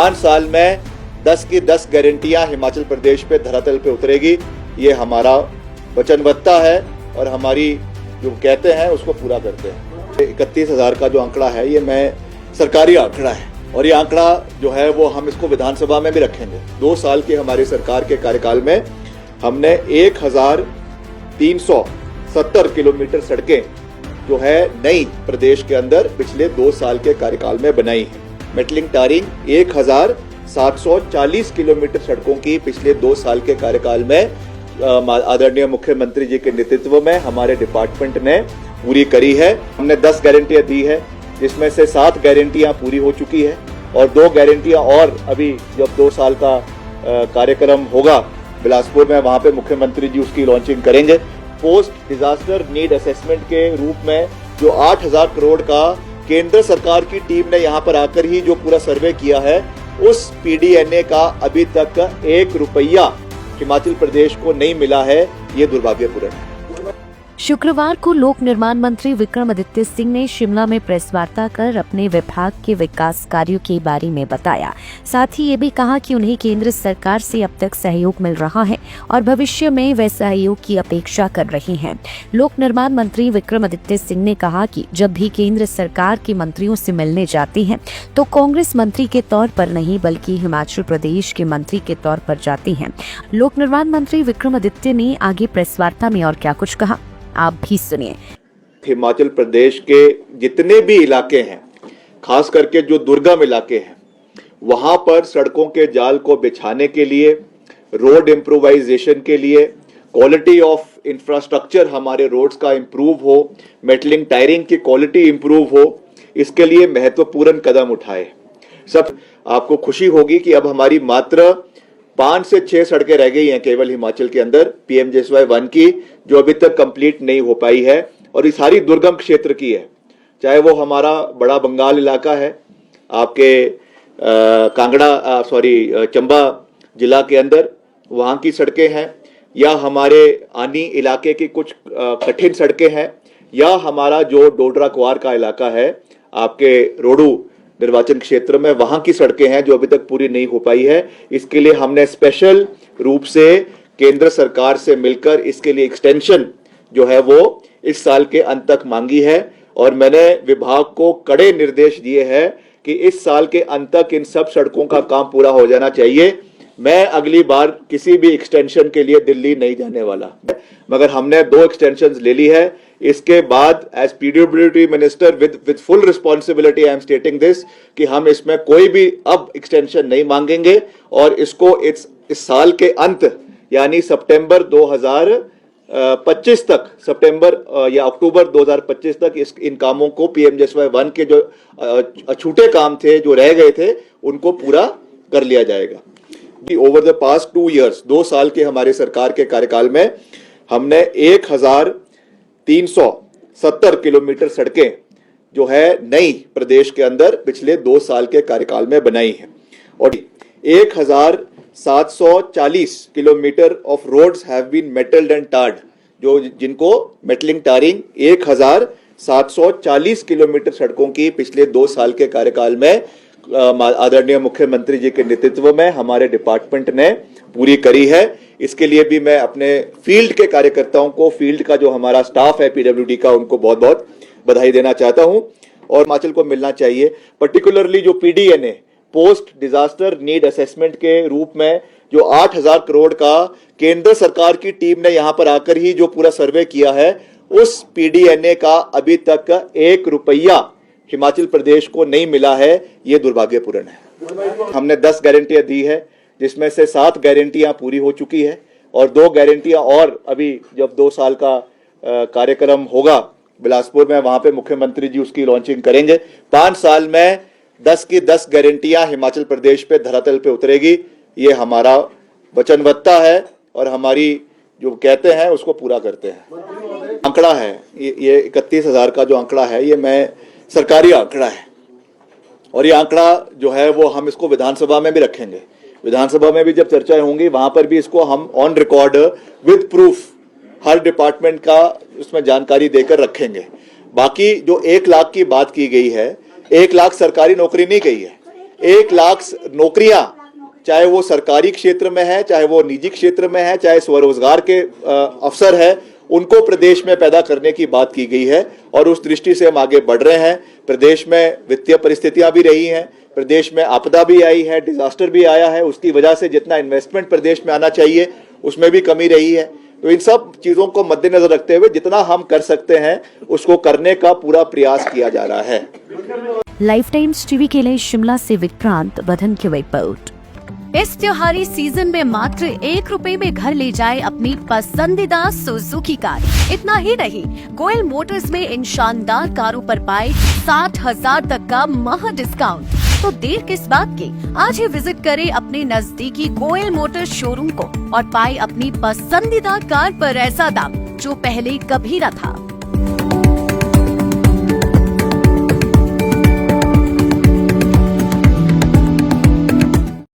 5 साल में 10 की 10 गारंटियां हिमाचल प्रदेश पे धरातल पे उतरेगी। ये हमारा वचनबद्धता है और हमारी जो कहते हैं उसको पूरा करते हैं। 31,000 का जो आंकड़ा है ये मैं सरकारी आंकड़ा है और ये आंकड़ा जो है वो हम इसको विधानसभा में भी रखेंगे। 2 साल की हमारी सरकार के कार्यकाल में हमने 1370 किलोमीटर सड़कें जो है नई प्रदेश के अंदर पिछले 2 साल के कार्यकाल में बनाई है। मेटलिंग टारिंग 1740 किलोमीटर सड़कों की पिछले 2 साल के कार्यकाल में आदरणीय मुख्यमंत्री जी के नेतृत्व में हमारे डिपार्टमेंट ने पूरी करी है। हमने 10 गारंटियां दी है, जिसमें से 7 गारंटियां पूरी हो चुकी है और 2 गारंटियां और अभी जब 2 साल का कार्यक्रम होगा बिलासपुर में, वहां पे मुख्यमंत्री जी उसकी लॉन्चिंग करेंगे। पोस्ट डिजास्टर नीड असेसमेंट के रूप में जो 8,000 करोड़ का केंद्र सरकार की टीम ने यहां पर आकर ही जो पूरा सर्वे किया है, उस पीडीएनए का अभी तक 1 रुपया हिमाचल प्रदेश को नहीं मिला है। ये दुर्भाग्यपूर्ण है। शुक्रवार को लोक निर्माण मंत्री विक्रमादित्य सिंह ने शिमला में प्रेस वार्ता कर अपने विभाग के विकास कार्यों के बारे में बताया। साथ ही ये भी कहा कि उन्हें केंद्र सरकार से अब तक सहयोग मिल रहा है और भविष्य में वे सहयोग की अपेक्षा कर रहे हैं। लोक निर्माण मंत्री विक्रमादित्य सिंह ने कहा कि जब भी केंद्र सरकार के मंत्रियों से मिलने जाते हैं तो कांग्रेस मंत्री के तौर पर नहीं बल्कि हिमाचल प्रदेश के मंत्री के तौर पर जाते हैं। लोक निर्माण मंत्री विक्रमादित्य ने आगे प्रेस वार्ता में और क्या कुछ कहा, आप भी सुनिए। हिमाचल प्रदेश के जितने भी इलाके हैं, खास करके जो दुर्गम इलाके हैं, वहां पर सड़कों के जाल को बिछाने के लिए, रोड इम्प्रोवाइजेशन के लिए, क्वालिटी ऑफ इंफ्रास्ट्रक्चर हमारे रोड्स का इंप्रूव हो, मेटलिंग टायरिंग की क्वालिटी इंप्रूव हो, इसके लिए महत्वपूर्ण कदम उठाए। सब आपको खुशी होगी कि अब हमारी मात्र 5 से 6 सड़कें रह गई हैं केवल हिमाचल के अंदर PMJSY 1 की, जो अभी तक कंप्लीट नहीं हो पाई है और ये सारी दुर्गम क्षेत्र की है। चाहे वो हमारा बड़ा बंगाल इलाका है, आपके चंबा जिला के अंदर वहाँ की सड़कें हैं, या हमारे आनी इलाके की कुछ कठिन सड़कें हैं, या हमारा जो डोडरा क्वार का इलाका है आपके रोडू निर्वाचन क्षेत्र में, वहां की सड़कें हैं जो अभी तक पूरी नहीं हो पाई है। इसके लिए हमने स्पेशल रूप से केंद्र सरकार से मिलकर इसके लिए एक्सटेंशन जो है वो इस साल के अंत तक मांगी है और मैंने विभाग को कड़े निर्देश दिए हैं कि इस साल के अंत तक इन सब सड़कों का काम पूरा हो जाना चाहिए। मैं अगली बार किसी भी एक्सटेंशन के लिए दिल्ली नहीं जाने वाला, मगर हमने 2 एक्सटेंशंस ले ली है। इसके बाद as PWD minister with full responsibility I am stating this कि हम इसमें कोई भी अब एक्सटेंशन नहीं मांगेंगे और इसको इस साल के अंत यानी सितंबर 2025 तक, सितंबर या अक्टूबर 2025 तक इन कामों को PMJSY 1 के जो अछूते काम थे, जो रह गए थे, उनको पूरा कर लिया जाएगा। ओवर द पास्ट 2 years, 2 साल के हमारे सरकार के कार्यकाल में हमने 1370 किलोमीटर सड़कें जो है नई प्रदेश के अंदर पिछले 2 साल के कार्यकाल में बनाई है और 1740 kilometre of roads have been metalled and tarred, जो जिनको मेटलिंग टारिंग 1740 किलोमीटर सड़कों की पिछले 2 साल के कार्यकाल में आदरणीय मुख्यमंत्री जी के नेतृत्व में हमारे डिपार्टमेंट ने पूरी करी है। इसके लिए भी मैं अपने फील्ड के कार्यकर्ताओं को, फील्ड का जो हमारा स्टाफ है PWD का, उनको बहुत बहुत बधाई देना चाहता हूं और हिमाचल को मिलना चाहिए। पर्टिकुलरली जो PDNA post disaster need assessment के रूप में जो 8,000 करोड़ का केंद्र सरकार की टीम ने यहां पर आकर ही जो पूरा सर्वे किया है, उस PDNA का अभी तक 1 रुपया हिमाचल प्रदेश को नहीं मिला है। ये दुर्भाग्यपूर्ण है। हमने 10 गारंटियां दी है, जिसमें से 7 गारंटियां पूरी हो चुकी है और 2 गारंटियां और अभी जब 2 साल का कार्यक्रम होगा बिलासपुर में, वहां पे मुख्यमंत्री जी उसकी लॉन्चिंग करेंगे। 5 साल में 10 की 10 गारंटियां हिमाचल प्रदेश पे धरातल पे उतरेगी। ये हमारा वचनबद्धता है और हमारी जो कहते हैं उसको पूरा करते हैं। आंकड़ा है ये 31,000 का जो आंकड़ा है, ये मैं सरकारी आंकड़ा है और ये आंकड़ा जो है वो हम इसको विधानसभा में भी रखेंगे। विधानसभा में भी जब चर्चाएं होंगी, वहां पर भी इसको हम on record with proof her department का उसमें जानकारी देकर रखेंगे। बाकी जो 1 लाख की बात की गई है, 1 लाख सरकारी नौकरी नहीं गई है, 1 लाख नौकरियां, चाहे वो सरकारी क्षेत्र में है, चाहे वो निजी क्षेत्र में है, चाहे स्वरोजगार के अवसर है, उनको प्रदेश में पैदा करने की बात की गई है और उस दृष्टि से हम आगे बढ़ रहे हैं। प्रदेश में वित्तीय परिस्थितियां भी रही हैं, प्रदेश में आपदा भी आई है, डिजास्टर भी आया है, उसकी वजह से जितना इन्वेस्टमेंट प्रदेश में आना चाहिए उसमें भी कमी रही है। तो इन सब चीजों को मद्देनजर रखते हुए जितना हम कर सकते हैं उसको करने का पूरा प्रयास किया जा रहा है। लाइफ टाइम्स टीवी के लिए शिमला से विक्रांत बधन की रिपोर्ट। इस त्योहारी सीजन में मात्र 1 रुपए में घर ले जाए अपनी पसंदीदा सुजुकी कार। इतना ही नहीं, गोयल मोटर्स में इन शानदार कारों पर पाए 60,000 तक का महा डिस्काउंट। तो देर किस बात की, आज ही विजिट करें अपने नजदीकी गोयल मोटर्स शोरूम को और पाए अपनी पसंदीदा कार पर ऐसा दाम जो पहले कभी न था।